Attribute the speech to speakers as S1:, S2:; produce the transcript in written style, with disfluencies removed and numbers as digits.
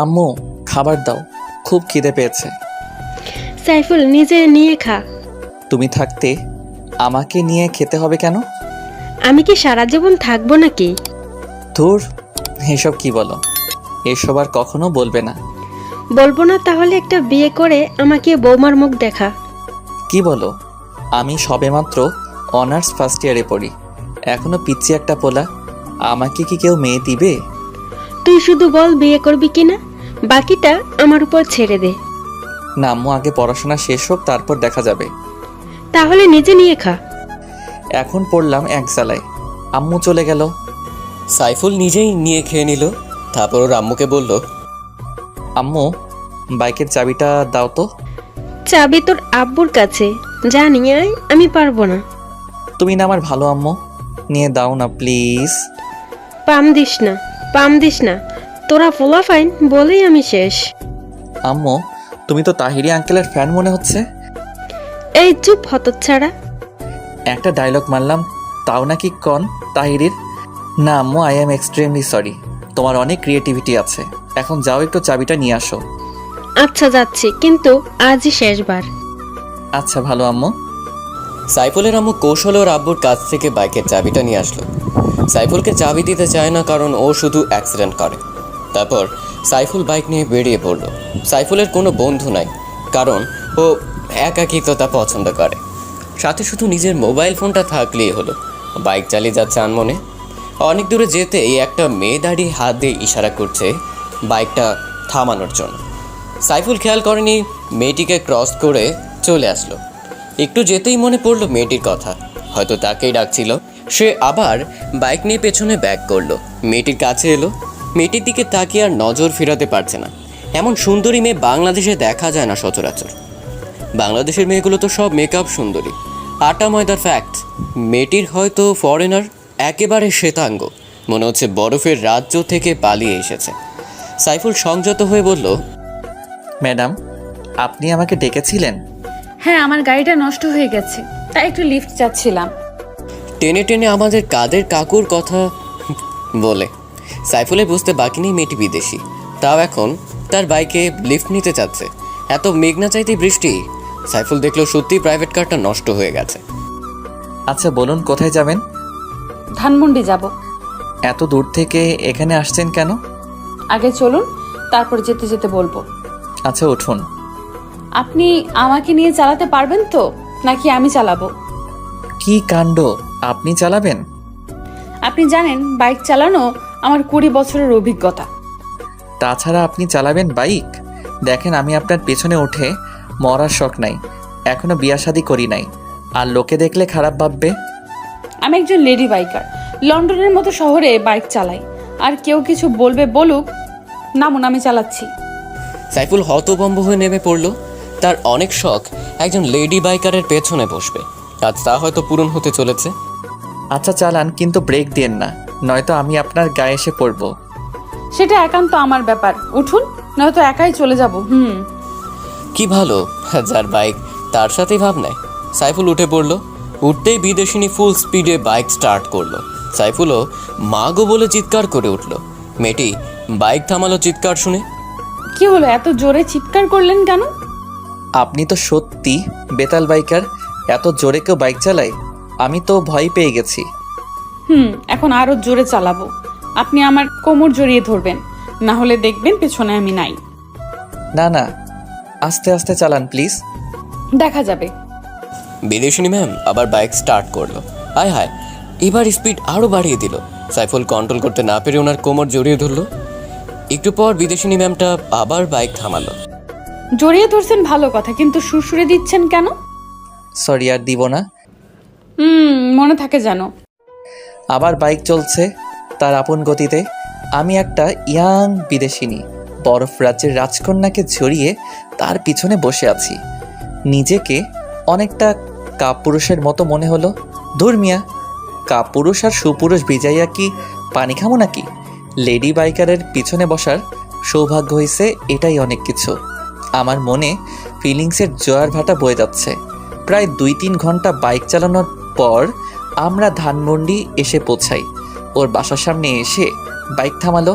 S1: আম্মু, খাবার দাও, খুব খিদে পেয়েছে।
S2: সাইফুল, নিজে নিয়ে খা।
S1: তুমি থাকতে আমাকে নিয়ে খেতে হবে কেন?
S2: আমি কি সারা জীবন থাকবো নাকি?
S1: ধুর, এসব কি বলো? এসব আর কখনো বলবে না।
S2: বলবো না তাহলে একটা বিয়ে করে আমাকে বৌমার মুখ দেখা।
S1: কি বলো? আমি সবেমাত্র অনার্স ফার্স্ট ইয়ারে পড়ি, এখনো পিচ্ছি একটা পোলা। আমাকে কি কেউ মেয়ে দিবে?
S2: তুই শুধু বল বিয়ে করবি কিনা, বাকিটা আমার উপর ছেড়ে দে।
S1: না আম্মু, আগে পড়াশোনা শেষ হোক, তারপর দেখা যাবে।
S2: তাহলে নিজে নিয়ে খা।
S1: এখন পড়লাম এক জ্বালায়, আম্মু চলে গেল।
S3: সাইফুল নিজেই নিয়ে খেয়ে নিল। তারপর ওর আম্মুকে বলল,
S1: আম্মু, বাইকের চাবিটা দাও তো।
S2: চাবি তোর আব্বুর কাছে, যা নিয়ে আয়। আমি পারবো না।
S1: তুমি না আমার ভালো আম্মু, নিয়ে দাও না প্লিজ।
S2: পাম দিস না, পাম দিস না। তোরা ফোলা ফাইন বলেই আমি শেষ।
S1: আম্মু, তুমি তো তাহিরি আঙ্কেলের ফ্যান মনে হচ্ছে।
S2: এই চুপ হতচ্ছাড়া।
S1: একটা ডায়লগ মারলাম, তাও নাকি কন তাহিরির? না আম্মু, আই অ্যাম এক্সট্রিমলি সরি। তোমার অনেক ক্রিয়েটিভিটি আছে। এখন যাও, একটু চাবিটা নিয়ে আসো।
S2: আচ্ছা যাচ্ছি, কিন্তু আজই শেষবার।
S1: আচ্ছা ভালো আম্মু।
S3: সাইফুলের আম্মু কৌশলে ওর আব্বুর কাছ থেকে বাইকের চাবিটা নিয়ে আসলো। সাইফুলকে চাবি দিতে চায় না, কারণ ও শুধু অ্যাক্সিডেন্ট করে। তারপর সাইফুল বাইক নিয়ে বেরিয়ে পড়ল। সাইফুলের কোনো বন্ধু নাই, কারণ ও একাকিত্বতা পছন্দ করে। সাথে শুধু নিজের মোবাইল ফোনটা থাকলেই হলো। বাইক চালিয়ে যাচ্ছে আনমনে। অনেক দূরে যেতেই একটা মেয়ে দাঁড়িয়ে হাত দিয়ে ইশারা করছে বাইকটা থামানোর জন্য। সাইফুল খেয়াল করেনি, মেয়েটিকে ক্রস করে চলে আসলো। একটু যেতেই মনে পড়লো মেয়েটির কথা, হয়তো তাকেই ডাকছিল। সে আবার বাইক নিয়ে পেছনে ব্যাক করলো। মেয়েটির কাছে এলো। মেয়েটির দিকে তাকিয়ে আর নজর ফেরাতে পারছে না। এমন সুন্দরী মেয়ে বাংলাদেশে দেখা যায় না সচরাচর। বাংলাদেশের মেয়েগুলো তো সব মেকআপ সুন্দরী, আটা ময়দার ফ্যাক্ট। মেয়েটির হয়তো ফরেনার, একেবারে শ্বেতাঙ্গ, মনে হচ্ছে বরফের রাজ্য থেকে পালিয়ে এসেছে। সাইফুল সংযত হয়ে বলল,
S1: ম্যাডাম, আপনি আমাকে ডেকেছিলেন?
S4: হ্যাঁ, আমার গাড়িটা নষ্ট হয়ে গেছে, তাই একটু লিফট চাচ্ছিলাম।
S3: টেনে টেনে আমাদের কাদের কাকুর কথা বলে। সাইফুলের বুঝতে বাকি নেই মেয়েটি বিদেশি, তাও এখন তার বাইকে লিফট নিতে চাচ্ছে। এত মেঘনা চাইতে বৃষ্টি। সাইফুল দেখলো সত্যি প্রাইভেট কারটা নষ্ট হয়ে গেছে।
S1: আচ্ছা বলুন, কোথায় যাবেন?
S4: ধানমন্ডি যাব।
S1: এত দূর থেকে এখানে আসছেন কেন?
S4: আগে চলুন, তারপর যেতে যেতে বলবো।
S1: আচ্ছা উঠুন।
S4: আপনি আমাকে নিয়ে চালাতে পারবেন তো, নাকি আমি চালাবো?
S1: কি কাণ্ড, আপনি চালাবেন?
S4: আপনি জানেন বাইক চালানো আমার 20 বছরের অভিজ্ঞতা।
S1: তাছাড়া আপনি চালাবেন বাইক? দেখেন, আমি আপনার পেছনে উঠে মরার শখ নাই, এখনো বিয়া শাদী করি নাই, আর লোকে দেখলে খারাপ ভাববে।
S4: আমি একজন লেডি বাইকার, লন্ডনের মতো শহরে বাইক চালাই। আর কেউ কিছু বলবে বলুক, নামুন, আমি চালাচ্ছি।
S3: সাইফুল হতভম্ব হয়ে নেমে পড়ল। তার অনেক শখ একজন লেডি বাইকারের পেছনে বসবে, আজ তা হয়তো পূরণ হতে চলেছে।
S1: আচ্ছা চালান, কিন্তু ব্রেক দিয়েন না, নয়তো আমি আপনার গায়ে এসে পড়ব।
S4: সেটা একান্ত আমার ব্যাপার, উঠুন, নয়তো একাই চলে যাব।
S3: কি ভালো, যার বাইক তার সাথেই ভাব নেয়। সাইফুল উঠে পড়ল। উঠতেই বিদেশিনী ফুল স্পিডে বাইক স্টার্ট করলো। সাইফুলও মা গো বলে চিৎকার করে উঠল। মেয়েটি বাইক থামালো চিৎকার শুনে।
S4: কি হলো, এত জোরে চিৎকার করলেন কেন?
S1: আপনি তো সত্যি বেতাল বাইকার, এত জোরে কেউ বাইক চালায়? আমি তো ভয় পেয়ে গেছি।
S4: এখন আরো জোরে চালাবো। আপনি আমার কোমর জড়িয়ে ধরবেন, না হলে দেখবেন পেছনে আমি নাই।
S1: না না, আস্তে আস্তে চালান প্লিজ।
S4: দেখা যাবে।
S3: বিদেশিনী ম্যাম আবার বাইক স্টার্ট করলো। হায় হায়, এবার স্পিড আরও বাড়িয়ে দিল। সাইফুল কন্ট্রোল করতে না পেরে ওনার কোমর জড়িয়ে ধরলো। একটু পর বিদেশিনী ম্যামটা আবার বাইক থামালো।
S4: জড়িয়ে ধরছেন ভালো কথা, কিন্তু সুরসুরে দিচ্ছেন কেন?
S1: সরি, আর দিব না।
S4: মনে থাকে যেন।
S1: আবার বাইক চলছে তার আপন গতিতে। আমি একটা ইয়াং বিদেশিনী, বরফ রাজ্যের রাজকন্যাকে জড়িয়ে তার পিছনে বসে আছি। নিজেকে অনেকটা কাপুরুষের মতো মনে হলো। ধুর মিয়া, কাপুরুষ আর সুপুরুষ ভিজাইয়া কি পানি খামো নাকি? লেডি বাইকারের পিছনে বসার সৌভাগ্য হয়েছে, এটাই অনেক কিছু। আমার মনে ফিলিংসের জোয়ার ভাটা বয়ে যাচ্ছে। প্রায় 2-3 ঘন্টা বাইক চালানোর পর আমরা ধানমন্ডি এসে পৌঁছাই। ওর বাসার সামনে এসে বাইক থামালো।